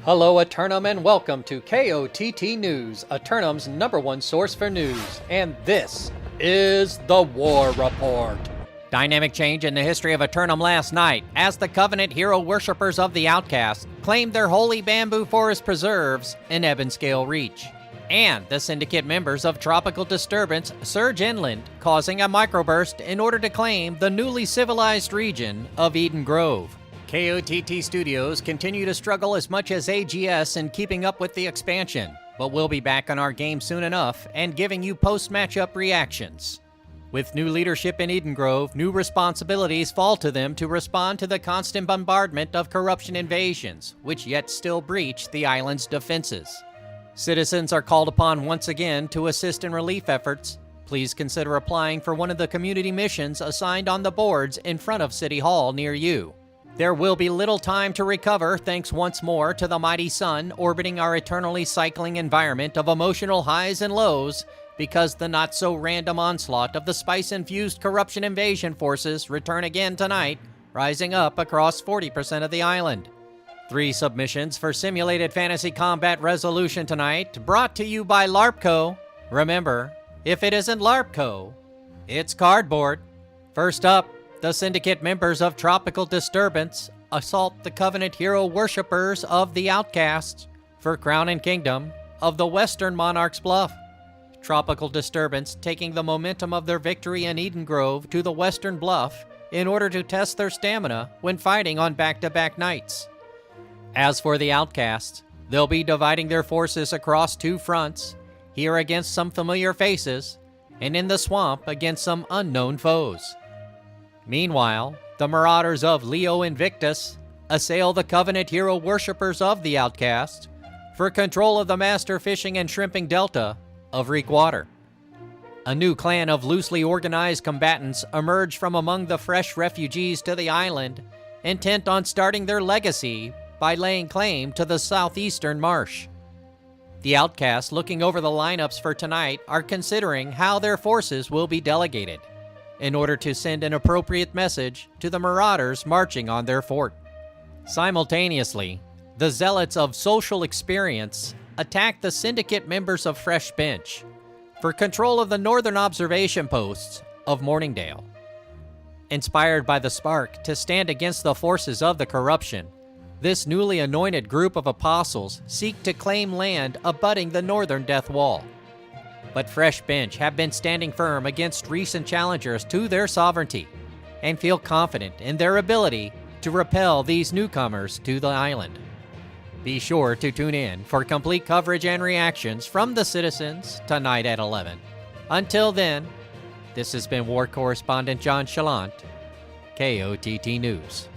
Hello Eternum and welcome to KOTT News, Eternum's #1 source for news, and this is the War Report. Dynamic change in the history of Eternum last night as the Covenant hero worshippers of the Outcast claimed their holy bamboo forest preserves in Ebonscale Reach. And the Syndicate members of Tropical Disturbance surge inland, causing a microburst in order to claim the newly civilized region of Eden Grove. KOTT Studios continue to struggle as much as AGS in keeping up with the expansion, but we'll be back on our game soon enough and giving you post-matchup reactions. With new leadership in Eden Grove, new responsibilities fall to them to respond to the constant bombardment of corruption invasions, which yet still breach the island's defenses. Citizens are called upon once again to assist in relief efforts. Please consider applying for one of the community missions assigned on the boards in front of City Hall near you. There will be little time to recover thanks once more to the mighty sun orbiting our eternally cycling environment of emotional highs and lows because the not-so-random onslaught of the spice-infused corruption invasion forces return again tonight, rising up across 40% of the island. 3 submissions for simulated fantasy combat resolution tonight, brought to you by LARPco. Remember, if it isn't LARPco, it's cardboard. First up, the Syndicate members of Tropical Disturbance assault the Covenant hero worshippers of the Outcasts for Crown and Kingdom of the Western Monarch's Bluff. Tropical Disturbance taking the momentum of their victory in Eden Grove to the Western Bluff in order to test their stamina when fighting on back-to-back nights. As for the Outcasts, they'll be dividing their forces across 2 fronts, here against some familiar faces, and in the swamp against some unknown foes. Meanwhile, the Marauders of Leo Invictus assail the Covenant hero worshippers of the Outcast for control of the master fishing and shrimping delta of Reekwater. A new clan of loosely organized combatants emerge from among the fresh refugees to the island, intent on starting their legacy by laying claim to the southeastern marsh. The Outcasts looking over the lineups for tonight are considering how their forces will be delegated in order to send an appropriate message to the Marauders marching on their fort. Simultaneously, the Zealots of Social Experience attack the Syndicate members of Fresh Bench for control of the northern observation posts of Morningdale. Inspired by the spark to stand against the forces of the corruption, this newly anointed group of apostles seek to claim land abutting the northern death wall. But Fresh Bench have been standing firm against recent challengers to their sovereignty and feel confident in their ability to repel these newcomers to the island. Be sure to tune in for complete coverage and reactions from the citizens tonight at 11. Until then, this has been War Correspondent JChalant, KOTT News.